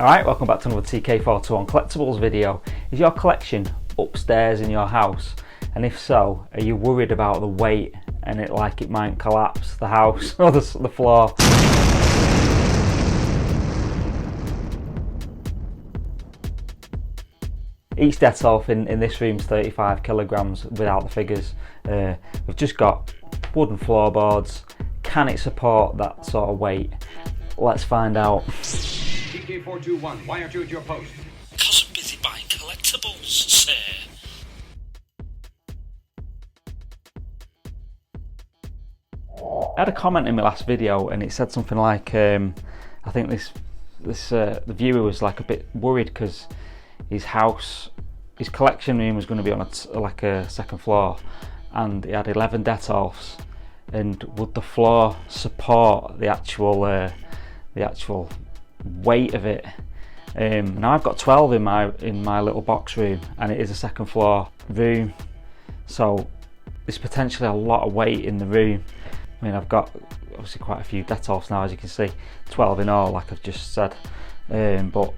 Alright, welcome back to another TK421 collectibles video. Is your collection upstairs in your house? And if so, are you worried about the weight and it might collapse the house or the floor? Each Detolf in this room is 35 kilograms without the figures. We've just got wooden floorboards. Can it support that sort of weight? Let's find out. TK421, why aren't you at your post? Because I'm busy buying collectibles, sir. I had a comment in my last video and it said something like, I think the viewer was like a bit worried because his collection room was going to be on a second floor, and he had 11 Detolfs, and would the floor support the actual weight of it? Now I've got 12 in my little box room, and it is a second floor room, so there's potentially a lot of weight in the room. I mean, I've got obviously quite a few Detolfs now, as you can see, 12 in all, like I've just said. But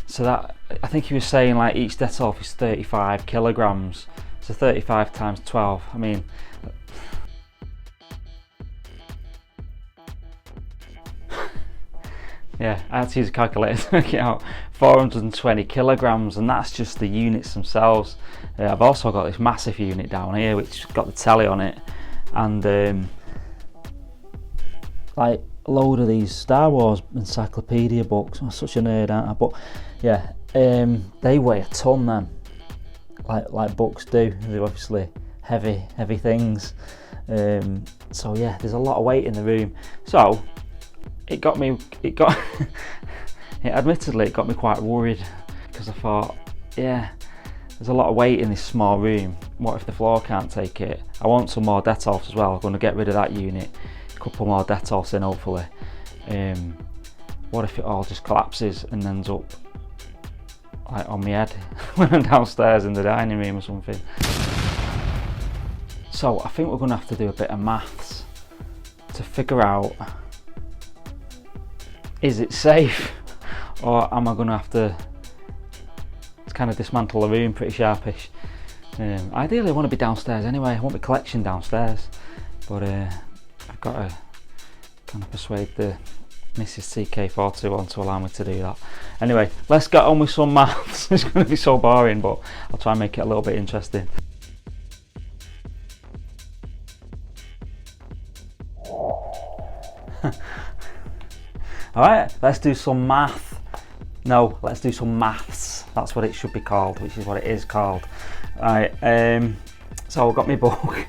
so that, I think he was saying like each Detolf is 35 kilograms, so 35 times 12. I mean, yeah, I had to use a calculator to work it out. 420 kilograms, and that's just the units themselves. I've also got this massive unit down here which got the telly on it, and like a load of these Star Wars encyclopedia books. I'm such a nerd, aren't I? But yeah, they weigh a ton, them, like books do. They're obviously heavy things. So yeah, there's a lot of weight in the room. So admittedly it got me quite worried, because I thought, yeah, there's a lot of weight in this small room. What if the floor can't take it? I want some more Detolfs as well. I'm going to get rid of that unit, a couple more Detolfs in hopefully. What if it all just collapses and ends up like on my head when I'm downstairs in the dining room or something? So I think we're going to have to do a bit of maths to figure out, is it safe, or am I going to have to kind of dismantle the room pretty sharpish? Ideally I want to be downstairs anyway. I want my collection downstairs, but I've got to kind of persuade the Mrs. TK421 to allow me to do that. Anyway, let's get on with some maths. It's going to be so boring, but I'll try and make it a little bit interesting. Alright, let's do some math. No, let's do some maths. That's what it should be called, which is what it is called. Right, so I've got my book.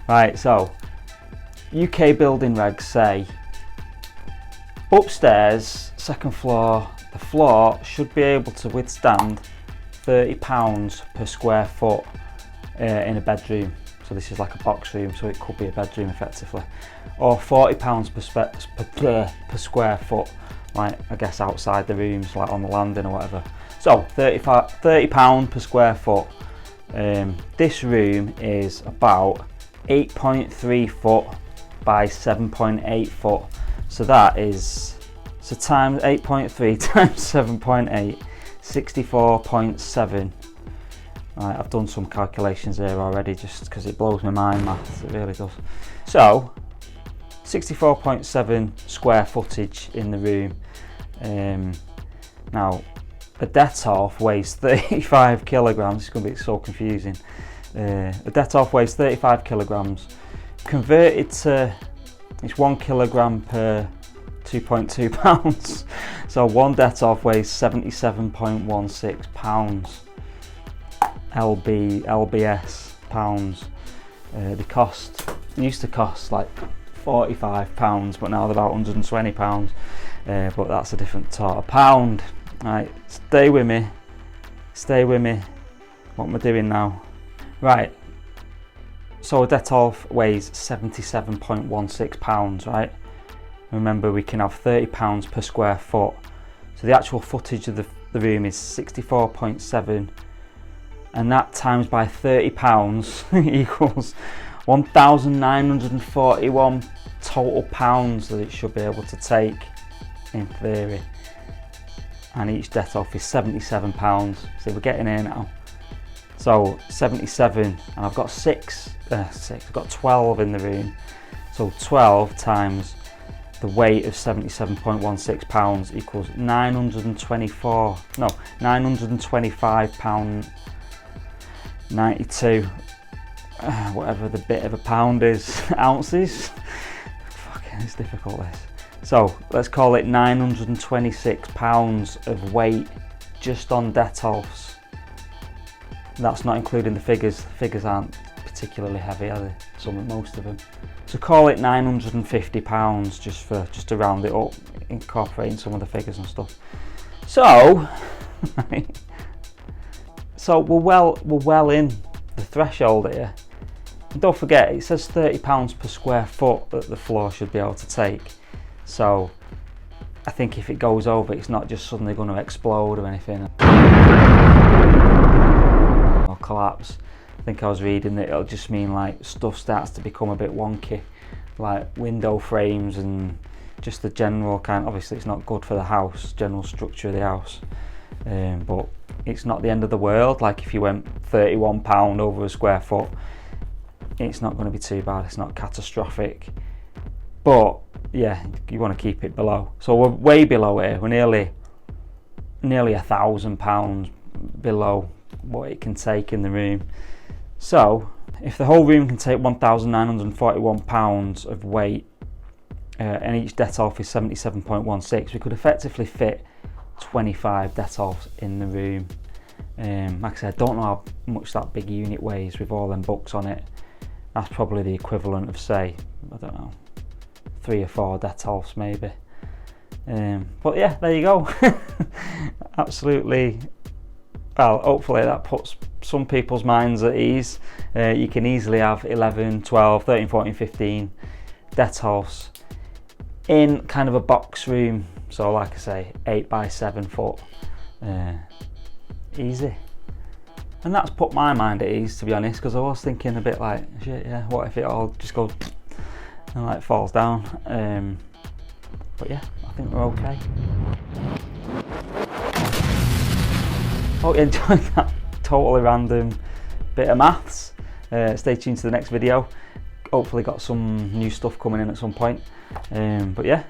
Right, so UK building regs say upstairs, second floor, the floor should be able to withstand £30 per square foot in a bedroom. So this is like a box room, so it could be a bedroom effectively, or £40 per square foot, like I guess outside the rooms, like on the landing or whatever. So £30 per square foot. This room is about 8.3 foot by 7.8 foot. So that is, so times 8.3 times 7.8, 64.7. Right, I've done some calculations here already just because it blows my mind, maths, it really does. So 64.7 square footage in the room. Now a Detolf weighs 35 kilograms. It's going to be so confusing. A Detolf weighs 35 kilograms. Converted to, it's 1 kilogram per 2.2 pounds. So one Detolf weighs 77.16 pounds. LBS pounds. They used to cost like £45, but now they're about £120. But that's a different sort of pound. Right, stay with me. What am I doing now? Right, so a Detolf weighs 77.16 pounds, right? Remember, we can have £30 per square foot. So the actual footage of the room is 64.7, and that times by £30 equals 1,941 total pounds that it should be able to take in theory, and each Detolf is £77. See, we're getting here now. So 77, and I've got I've got 12 in the room. So 12 times the weight of 77.16 pounds equals £925.92, whatever the bit of a pound is, ounces. Fucking, it's difficult this. So let's call it £926 of weight just on Detolfs. That's not including the figures. The figures aren't particularly heavy, are they? Most of them. So call it £950 just to round it up, incorporating some of the figures and stuff. So, so we're well in the threshold here. And don't forget, it says £30 per square foot that the floor should be able to take. So I think if it goes over, it's not just suddenly going to explode or anything or collapse. I think I was reading that it'll just mean like stuff starts to become a bit wonky, like window frames and just the general kind. Obviously it's not good for the house, general structure of the house, but it's not the end of the world. Like if you went £31 over a square foot, it's not going to be too bad, it's not catastrophic. But yeah, you want to keep it below. So we're way below here. We're nearly £1,000 below what it can take in the room. So if the whole room can take £1,941 of weight, and each Detolf is 77.16, we could effectively fit 25 Detolfs in the room. Like I said, I don't know how much that big unit weighs with all them books on it. That's probably the equivalent of, say, I don't know, 3 or 4 Detolfs maybe. But yeah, there you go. Absolutely. Well, hopefully that puts some people's minds at ease. You can easily have 11, 12, 13, 14, 15 Detolfs in kind of a box room. So like I say, 8 by 7 foot. Easy. And that's put my mind at ease, to be honest, because I was thinking a bit like, shit, yeah, what if it all just goes and like falls down. But yeah, I think we're okay. Hope you enjoyed that totally random bit of maths. Stay tuned to the next video. Hopefully got some new stuff coming in at some point. But yeah,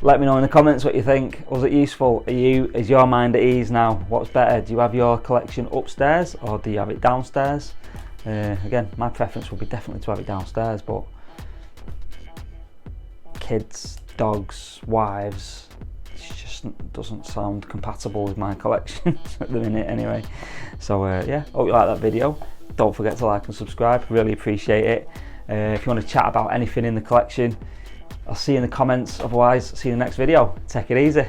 let me know in the comments what you think. Was it useful? Is your mind at ease now? What's better? Do you have your collection upstairs or do you have it downstairs? Again, my preference would be definitely to have it downstairs, but kids, dogs, wives, it just doesn't sound compatible with my collection at the minute anyway. So yeah, hope you like that video. Don't forget to like and subscribe, really appreciate it. If you want to chat about anything in the collection, I'll see you in the comments. Otherwise, see you in the next video. Take it easy.